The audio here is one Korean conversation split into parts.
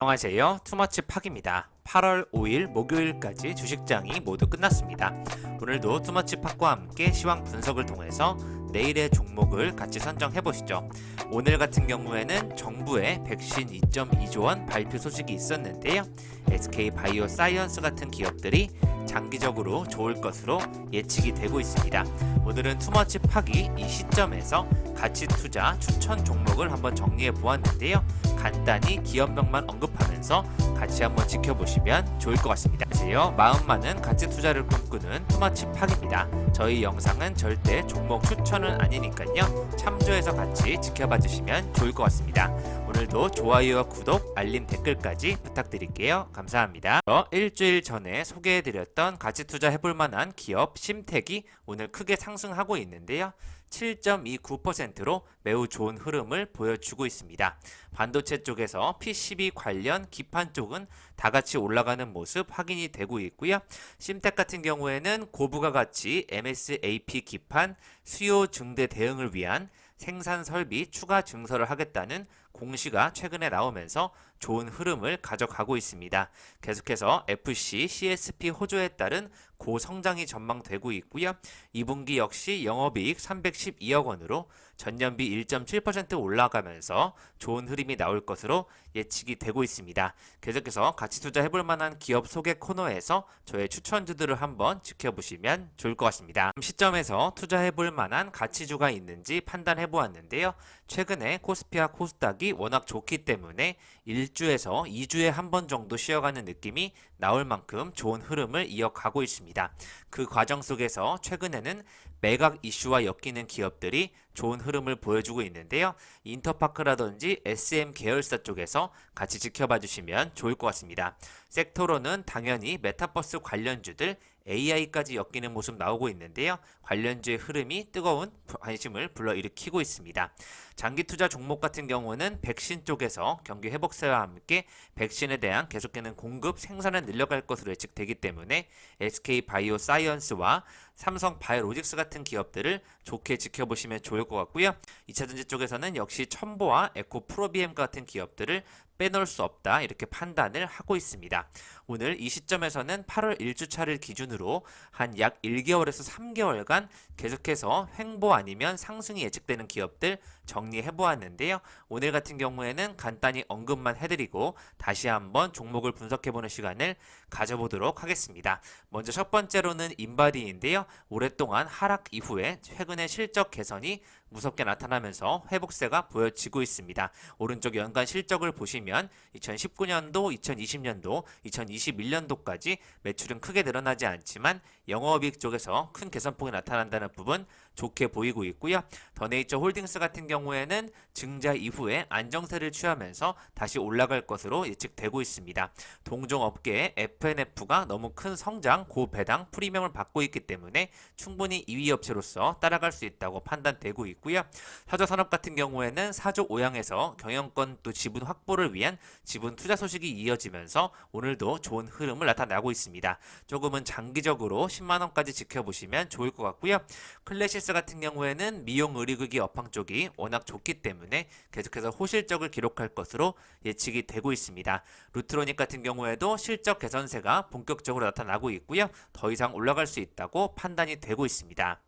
안녕하세요. 투머치 팍입니다. 8월 5일 목요일까지 주식장이 모두 끝났습니다. 오늘도 투머치 팍과 함께 시황 분석을 통해서 내일의 종목을 같이 선정해 보시죠. 오늘 같은 경우에는 정부의 백신 2.2조 원 발표 소식이 있었는데요. SK 바이오 사이언스 같은 기업들이 장기적으로 좋을 것으로 예측이 되고 있습니다. 오늘은 투머치 팍이 이 시점에서 가치 투자 추천 종목을 한번 정리해 보았는데요. 간단히 기업명만 언급하면서 같이 한번 지켜보시면 좋을 것 같습니다. 안녕하세요. 마음 많은 가치 투자를 꿈꾸는 투머치 팍입니다. 저희 영상은 절대 종목 추천은 아니니까요. 참조해서 같이 지켜봐 주시면 좋을 것 같습니다. 오늘도 좋아요와 구독, 알림, 댓글까지 부탁드릴게요. 감사합니다. 일주일 전에 소개해드렸던 가치 투자 해볼 만한 기업 심택이 오늘 크게 상승하고 있는데요. 7.29%로 매우 좋은 흐름을 보여주고 있습니다. 반도체 쪽에서 PCB 관련 기판 쪽은 다 같이 올라가는 모습 확인이 되고 있고요. 심텍 같은 경우에는 고부가 가치 MSAP 기판 수요 증대 대응을 위한 생산 설비 추가 증설을 하겠다는 공시가 최근에 나오면서 좋은 흐름을 가져가고 있습니다. 계속해서 FC, CSP 호조에 따른 고성장이 전망되고 있고요. 2분기 역시 영업이익 312억 원으로 전년비 1.7% 올라가면서 좋은 흐름이 나올 것으로 예측이 되고 있습니다. 계속해서 같이 투자해볼 만한 기업 소개 코너에서 저의 추천주들을 한번 지켜보시면 좋을 것 같습니다. 시점에서 투자해볼 만한 가치주가 있는지 판단해 보았는데요. 최근에 코스피와 코스닥이 워낙 좋기 때문에 1주에서 2주에 한 번 정도 쉬어가는 느낌이 나올 만큼 좋은 흐름을 이어가고 있습니다. 그 과정 속에서 최근에는 매각 이슈와 엮이는 기업들이 좋은 흐름을 보여주고 있는데요. 인터파크라든지 SM 계열사 쪽에서 같이 지켜봐 주시면 좋을 것 같습니다. 섹터로는 당연히 메타버스 관련주들 AI까지 엮이는 모습 나오고 있는데요. 관련주의 흐름이 뜨거운 관심을 불러일으키고 있습니다. 장기 투자 종목 같은 경우는 백신 쪽에서 경기 회복세와 함께 백신에 대한 계속되는 공급 생산을 늘려갈 것으로 예측되기 때문에 SK 바이오 사이언스와 삼성 바이오로직스 같은 기업들을 좋게 지켜보시면 좋을 것 같고요. 2차전지 쪽에서는 역시 첨보와 에코 프로비엠 같은 기업들을 빼놓을 수 없다 이렇게 판단을 하고 있습니다. 오늘 이 시점에서는 8월 1주차를 기준으로 한 약 1개월에서 3개월간 계속해서 횡보 아니면 상승이 예측되는 기업들 정리해 보았는데요. 오늘 같은 경우에는 간단히 언급만 해드리고 다시 한번 종목을 분석해보는 시간을 가져보도록 하겠습니다. 먼저 첫 번째로는 인바디인데요. 오랫동안 하락 이후에 최근에 실적 개선이 무섭게 나타나면서 회복세가 보여지고 있습니다. 오른쪽 연간 실적을 보시면 2019년도, 2020년도, 2021년도까지 매출은 크게 늘어나지 않지만 영업이익 쪽에서 큰 개선폭이 나타난다는 부분 좋게 보이고 있고요. 더네이처 홀딩스 같은 경우에는 증자 이후에 안정세를 취하면서 다시 올라갈 것으로 예측되고 있습니다. 동종 업계의 FNF가 너무 큰 성장, 고배당, 프리미엄을 받고 있기 때문에 충분히 2위 업체로서 따라갈 수 있다고 판단되고 있고요. 사조산업 같은 경우에는 사조 오양에서 경영권 또 지분 확보를 위한 지분 투자 소식이 이어지면서 오늘도 좋은 흐름을 나타나고 있습니다. 조금은 장기적으로 10만원까지 지켜보시면 좋을 것 같고요. 클래시스 같은 경우에는 미용 의료기기 업황 쪽이 워낙 좋기 때문에 계속해서 호실적을 기록할 것으로 예측이 되고 있습니다. 루트로닉 같은 경우에도 실적 개선세가 본격적으로 나타나고 있고요. 더 이상 올라갈 수 있다고 판단이 되고 있습니다.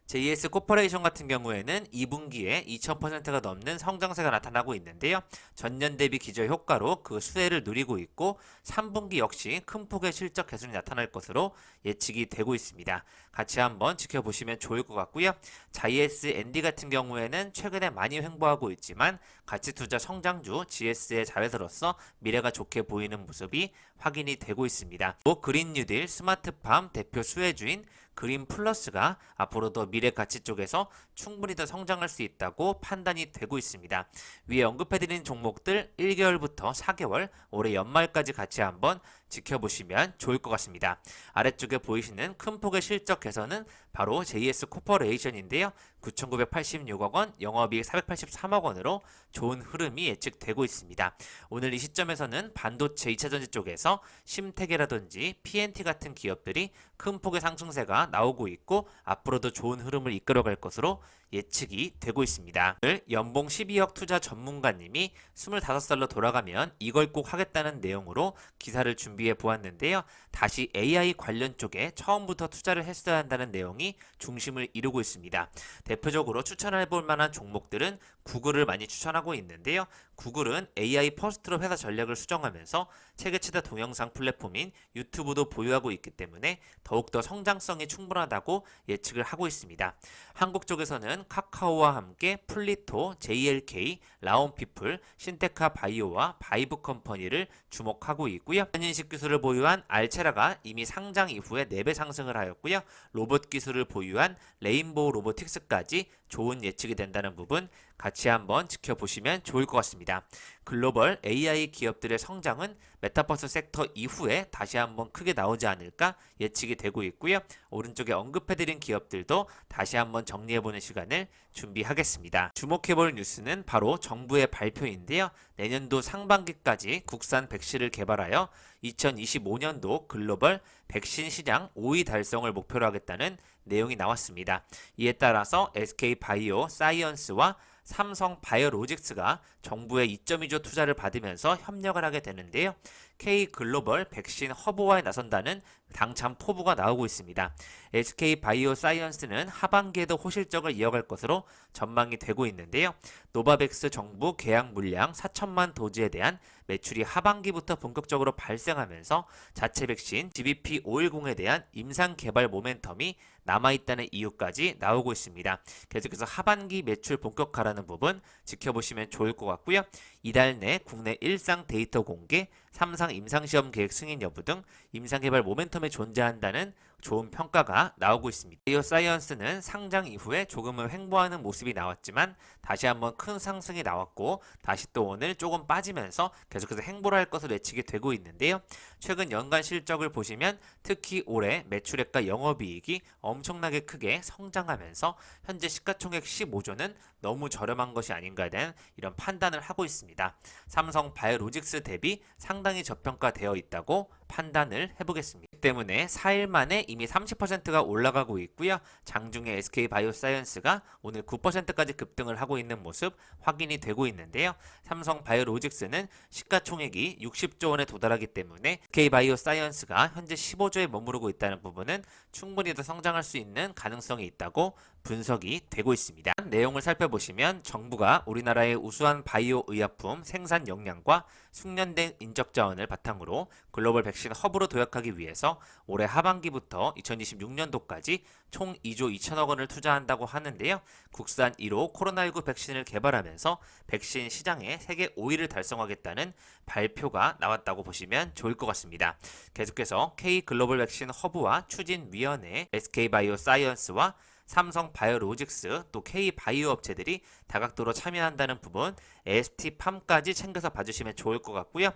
JS 코퍼레이션 같은 경우에는 2분기에 2000%가 넘는 성장세가 나타나고 있는데요. 전년 대비 기저 효과로 그 수혜를 누리고 있고 3분기 역시 큰 폭의 실적 개선이 나타날 것으로 예측이 되고 있습니다. 같이 한번 지켜보시면 좋을 것 같고요. JSND 같은 경우에는 최근에 많이 횡보하고 있지만 가치투자 성장주 GS의 자회사로서 미래가 좋게 보이는 모습이 확인이 되고 있습니다. 또 그린 뉴딜 스마트팜 대표 수혜주인 그린 플러스가 앞으로도 미래 가치 쪽에서 충분히 더 성장할 수 있다고 판단이 되고 있습니다. 위에 언급해드린 종목들 1개월부터 4개월, 올해 연말까지 같이 한번 지켜보시면 좋을 것 같습니다. 아래쪽에 보이시는 큰 폭의 실적 개선은 바로 JS 코퍼레이션인데요. 9,986억 원, 영업이익 483억 원으로 좋은 흐름이 예측되고 있습니다. 오늘 이 시점에서는 반도체 2차전지 쪽에서 심택이라든지 PNT 같은 기업들이 큰 폭의 상승세가 나오고 있고 앞으로도 좋은 흐름을 이끌어갈 것으로 예측이 되고 있습니다. 오늘 연봉 12억 투자 전문가님이 25살로 돌아가면 이걸 꼭 하겠다는 내용으로 기사를 준비해 보았는데요. 다시 AI 관련 쪽에 처음부터 투자를 했어야 한다는 내용이 중심을 이루고 있습니다. 대표적으로 추천해 볼 만한 종목들은 구글을 많이 추천하고 있는데요. 구글은 AI 퍼스트로 회사 전략을 수정하면서 세계 최대 동영상 플랫폼인 유튜브도 보유하고 있기 때문에 더욱더 성장성이 충분하다고 예측을 하고 있습니다. 한국 쪽에서는 카카오와 함께 플리토, JLK, 라온피플, 신테카 바이오와 바이브 컴퍼니를 주목하고 있고요. 현인식 기술을 보유한 알체라가 이미 상장 이후에 4배 상승을 하였고요. 로봇 기술을 보유한 레인보우 로보틱스까지 좋은 예측이 된다는 부분 같이 한번 지켜보시면 좋을 것 같습니다. 글로벌 AI 기업들의 성장은 메타버스 섹터 이후에 다시 한번 크게 나오지 않을까 예측이 되고 있고요. 오른쪽에 언급해드린 기업들도 다시 한번 정리해보는 시간을 준비하겠습니다. 주목해볼 뉴스는 바로 정부의 발표인데요. 내년도 상반기까지 국산 백신을 개발하여 2025년도 글로벌 백신 시장 5위 달성을 목표로 하겠다는 내용이 나왔습니다. 이에 따라서 SK바이오 사이언스와 삼성 바이오로직스가 정부의 2.2조 투자를 받으면서 협력을 하게 되는데요. K글로벌 백신 허브화에 나선다는 당찬 포부가 나오고 있습니다. SK바이오사이언스는 하반기에도 호실적을 이어갈 것으로 전망이 되고 있는데요. 노바백스 정부 계약 물량 4천만 도즈에 대한 매출이 하반기부터 본격적으로 발생하면서 자체 백신 GBP510에 대한 임상 개발 모멘텀이 남아있다는 이유까지 나오고 있습니다. 계속해서 하반기 매출 본격화라는 부분 지켜보시면 좋을 것 같고요. 이달 내 국내 일상 데이터 공개, 삼상 임상시험 계획 승인 여부 등 임상개발 모멘텀에 존재한다는 좋은 평가가 나오고 있습니다. 바이오사이언스는 상장 이후에 조금은 횡보하는 모습이 나왔지만 다시 한번 큰 상승이 나왔고 다시 또 오늘 조금 빠지면서 계속해서 횡보를 할 것으로 예측이 되고 있는데요. 최근 연간 실적을 보시면 특히 올해 매출액과 영업이익이 엄청나게 크게 성장하면서 현재 시가총액 15조는 너무 저렴한 것이 아닌가에 대한 이런 판단을 하고 있습니다. 삼성 바이오로직스 대비 상당히 저평가되어 있다고 판단을 해보겠습니다. 때문에 4일 만에 이미 30%가 올라가고 있고요. 장중에 SK바이오사이언스가 오늘 9%까지 급등을 하고 있는 모습 확인이 되고 있는데요. 삼성 바이오로직스는 시가총액이 60조 원에 도달하기 때문에 SK바이오사이언스가 현재 15조에 머무르고 있다는 부분은 충분히 더 성장할 수 있는 가능성이 있다고 분석이 되고 있습니다. 내용을 살펴보시면 정부가 우리나라의 우수한 바이오 의약품 생산 역량과 숙련된 인적 자원을 바탕으로 글로벌 백신 허브로 도약하기 위해서 올해 하반기부터 2026년도까지 총 2조 2천억 원을 투자한다고 하는데요. 국산 1호 코로나19 백신을 개발하면서 백신 시장에 세계 5위를 달성하겠다는 발표가 나왔다고 보시면 좋을 것 같습니다. 계속해서 K글로벌 백신 허브와 추진위원회, SK바이오사이언스와 삼성 바이오로직스 또 K바이오 업체들이 다각도로 참여한다는 부분 ST팜까지 챙겨서 봐주시면 좋을 것 같고요.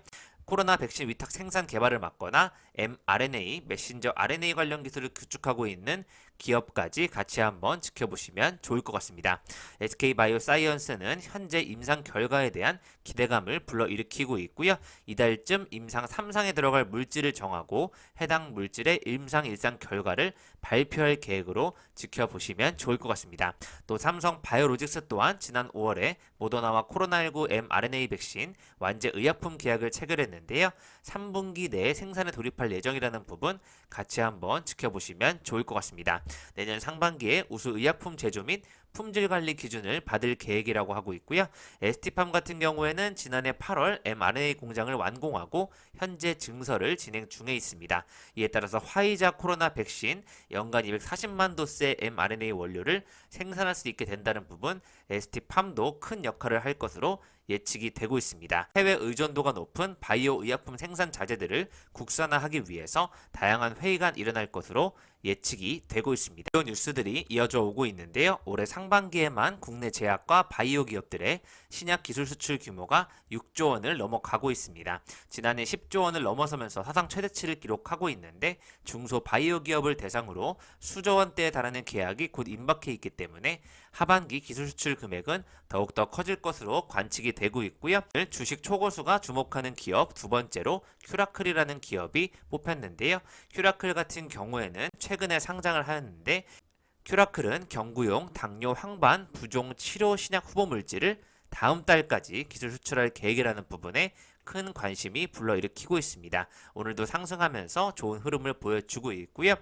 코로나 백신 위탁 생산 개발을 맡거나 mRNA, 메신저 RNA 관련 기술을 구축하고 있는 기업까지 같이 한번 지켜보시면 좋을 것 같습니다. SK바이오사이언스는 현재 임상 결과에 대한 기대감을 불러일으키고 있고요. 이달쯤 임상 3상에 들어갈 물질을 정하고 해당 물질의 임상 1상 결과를 발표할 계획으로 지켜보시면 좋을 것 같습니다. 또 삼성 바이오로직스 또한 지난 5월에 모더나와 코로나19 mRNA 백신 완제 의약품 계약을 체결했는데요. 3분기 내에 생산에 돌입할 예정이라는 부분 같이 한번 지켜보시면 좋을 것 같습니다. 내년 상반기에 우수 의약품 제조 및 품질 관리 기준을 받을 계획이라고 하고 있고요. ST팜 같은 경우에는 지난해 8월 mRNA 공장을 완공하고 현재 증설을 진행 중에 있습니다. 이에 따라서 화이자 코로나 백신 연간 240만 도스의 mRNA 원료를 생산할 수 있게 된다는 부분 ST팜도 큰 역할을 할 것으로 예측이 되고 있습니다. 해외 의존도가 높은 바이오 의약품 생산 자재들을 국산화하기 위해서 다양한 회의가 일어날 것으로 예측이 되고 있습니다. 이런 뉴스들이 이어져 오고 있는데요. 올해 상반기에만 국내 제약과 바이오 기업들의 신약 기술 수출 규모가 6조 원을 넘어가고 있습니다. 지난해 10조 원을 넘어서면서 사상 최대치를 기록하고 있는데 중소 바이오 기업을 대상으로 수조 원대에 달하는 계약이 곧 임박해 있기 때문에 하반기 기술 수출 금액은 더욱더 커질 것으로 관측이 되고 있고요. 주식 초고수가 주목하는 기업 두 번째로 큐라클이라는 기업이 뽑혔는데요. 큐라클 같은 경우에는 최근에 상장을 하였는데 큐라클은 경구용 당뇨 항반 부종 치료 신약 후보 물질을 다음 달까지 기술 수출할 계획이라는 부분에 큰 관심이 불러일으키고 있습니다. 오늘도 상승하면서 좋은 흐름을 보여주고 있고요.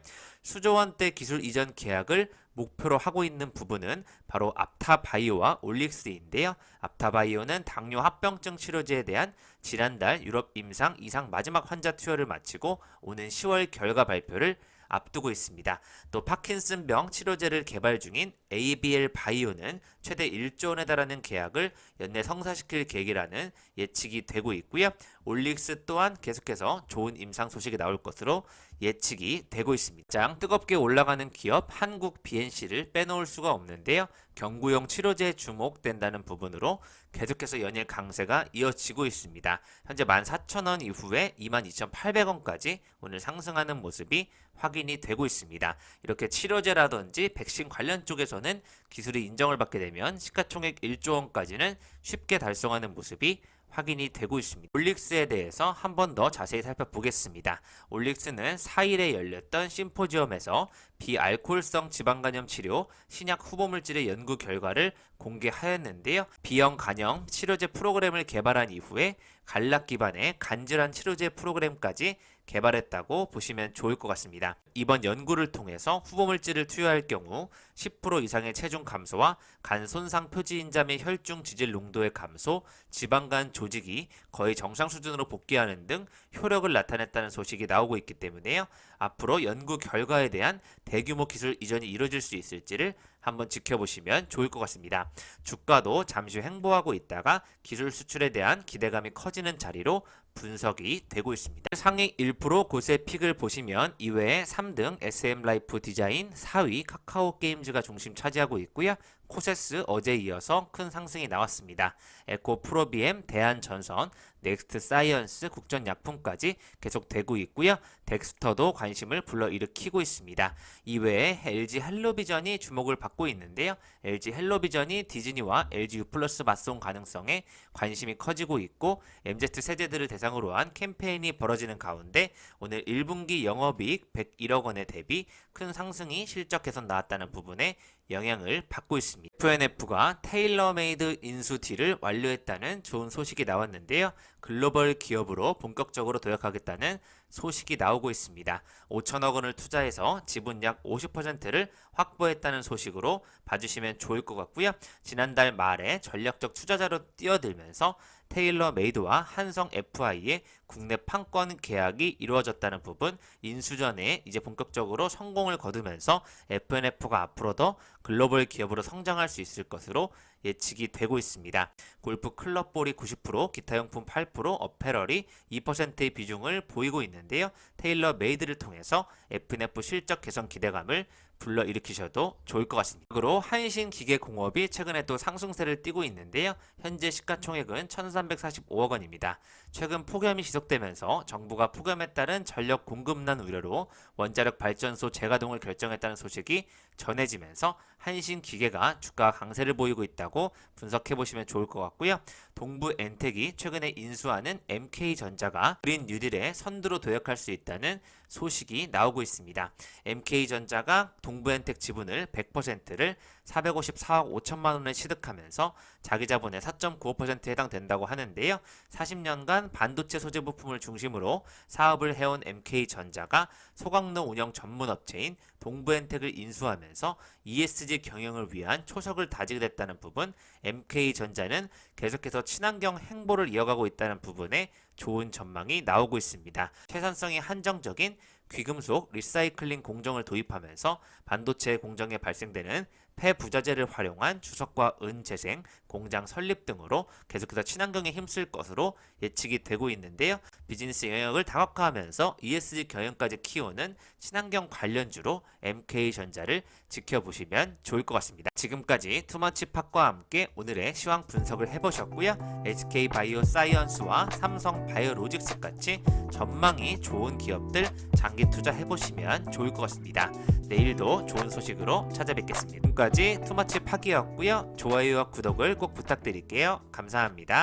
수조 원대 기술 이전 계약을 목표로 하고 있는 부분은 바로 앞타바이오와 올릭스인데요. 앞타바이오는 당뇨 합병증 치료제에 대한 지난달 유럽 임상 이상 마지막 환자 투여를 마치고 오는 10월 결과 발표를 앞두고 있습니다. 또 파킨슨병 치료제를 개발 중인 ABL 바이오는 최대 1조 원에 달하는 계약을 연내 성사시킬 계획이라는 예측이 되고 있고요. 올릭스 또한 계속해서 좋은 임상 소식이 나올 것으로 예측이 되고 있습니다. 장 뜨겁게 올라가는 기업 한국 BNC를 빼놓을 수가 없는데요. 경구용 치료제에 주목된다는 부분으로 계속해서 연일 강세가 이어지고 있습니다. 현재 14,000원 이후에 22,800원까지 오늘 상승하는 모습이 확인이 되고 있습니다. 이렇게 치료제라든지 백신 관련 쪽에서는 기술이 인정을 받게 되면 시가총액 1조 원까지는 쉽게 달성하는 모습이 확인이 되고 있습니다. 올릭스에 대해서 한 번 더 자세히 살펴보겠습니다. 올릭스는 4일에 열렸던 심포지엄에서 비알코올성 지방간염 치료 신약 후보물질의 연구 결과를 공개하였는데요. B형 간염 치료제 프로그램을 개발한 이후에 간락 기반의 간질환 치료제 프로그램까지 개발했다고 보시면 좋을 것 같습니다. 이번 연구를 통해서 후보물질을 투여할 경우 10% 이상의 체중 감소와 간 손상 표지인자 및 혈중 지질 농도의 감소, 지방간 조직이 거의 정상 수준으로 복귀하는 등 효력을 나타냈다는 소식이 나오고 있기 때문에요. 앞으로 연구 결과에 대한 대규모 기술 이전이 이루어질 수 있을지를 한번 지켜보시면 좋을 것 같습니다. 주가도 잠시 횡보하고 있다가 기술 수출에 대한 기대감이 커지는 자리로 분석이 되고 있습니다. 상위 1% 곳의 픽을 보시면 이외에 3등 SM라이프 디자인, 4위 카카오 게임즈가 중심 차지하고 있고요. 코세스 어제 이어서 큰 상승이 나왔습니다. 에코 프로비엠, 대한전선, 넥스트 사이언스, 국전약품까지 계속되고 있고요. 덱스터도 관심을 불러일으키고 있습니다. 이외에 LG 헬로비전이 주목을 받고 있는데요. LG 헬로비전이 디즈니와 LG U+ 맞송 가능성에 관심이 커지고 있고 MZ 세대들을 대상으로 한 캠페인이 벌어지는 가운데 오늘 1분기 영업이익 101억 원에 대비 큰 상승이 실적 개선 나왔다는 부분에 영향을 받고 있습니다. FNF가 테일러메이드 인수 딜을 완료했다는 좋은 소식이 나왔는데요. 글로벌 기업으로 본격적으로 도약하겠다는 소식이 나오고 있습니다. 5천억 원을 투자해서 지분 약 50%를 확보했다는 소식으로 봐주시면 좋을 것 같고요. 지난달 말에 전략적 투자자로 뛰어들면서 테일러메이드와 한성 FI의 국내 판권 계약이 이루어졌다는 부분, 인수 전에 이제 본격적으로 성공을 거두면서 FNF가 앞으로 더 글로벌 기업으로 성장할 수 있을 것으로 예측이 되고 있습니다. 골프 클럽볼이 90%, 기타용품 8%, 어페럴이 2%의 비중을 보이고 있는데요. 테일러메이드를 통해서 FNF 실적 개선 기대감을 불러일으키셔도 좋을 것 같습니다. 그리고 한신기계공업이 최근에 또 상승세를 띠고 있는데요. 현재 시가총액은 1,345억 원입니다. 최근 폭염이 지속되면서 정부가 폭염에 따른 전력 공급난 우려로 원자력 발전소 재가동을 결정했다는 소식이 전해지면서 한신기계가 주가 강세를 보이고 있다고 분석해보시면 좋을 것 같고요. 동부엔텍이 최근에 인수하는 MK전자가 그린 뉴딜의 선두로 도약할 수 있다는 소식이 나오고 있습니다. MK전자가 동부엔텍 지분을 100%를 454억 5천만 원에 취득하면서 자기 자본의 4.95%에 해당된다고 하는데요. 40년간 반도체 소재 부품을 중심으로 사업을 해온 MK전자가 소각로 운영 전문 업체인 동부엔텍을 인수하면서 ESG 경영을 위한 초석을 다지게 됐다는 부분, MK전자는 계속해서 친환경 행보를 이어가고 있다는 부분에 좋은 전망이 나오고 있습니다. 생산성이 한정적인 귀금속 리사이클링 공정을 도입하면서 반도체 공정에 발생되는 폐부자재를 활용한 주석과 은 재생, 공장 설립 등으로 계속해서 친환경에 힘쓸 것으로 예측이 되고 있는데요. 비즈니스 영역을 다각화하면서 ESG 경영까지 키우는 친환경 관련주로 MK전자를 지켜보시면 좋을 것 같습니다. 지금까지 투머치팟과 함께 오늘의 시황 분석을 해보셨고요. SK바이오사이언스와 삼성바이오로직스 같이 전망이 좋은 기업들 장기 투자해보시면 좋을 것 같습니다. 내일도 좋은 소식으로 찾아뵙겠습니다. 지금까지 투머치팟이었고요. 좋아요와 구독을 꼭 부탁드릴게요. 감사합니다.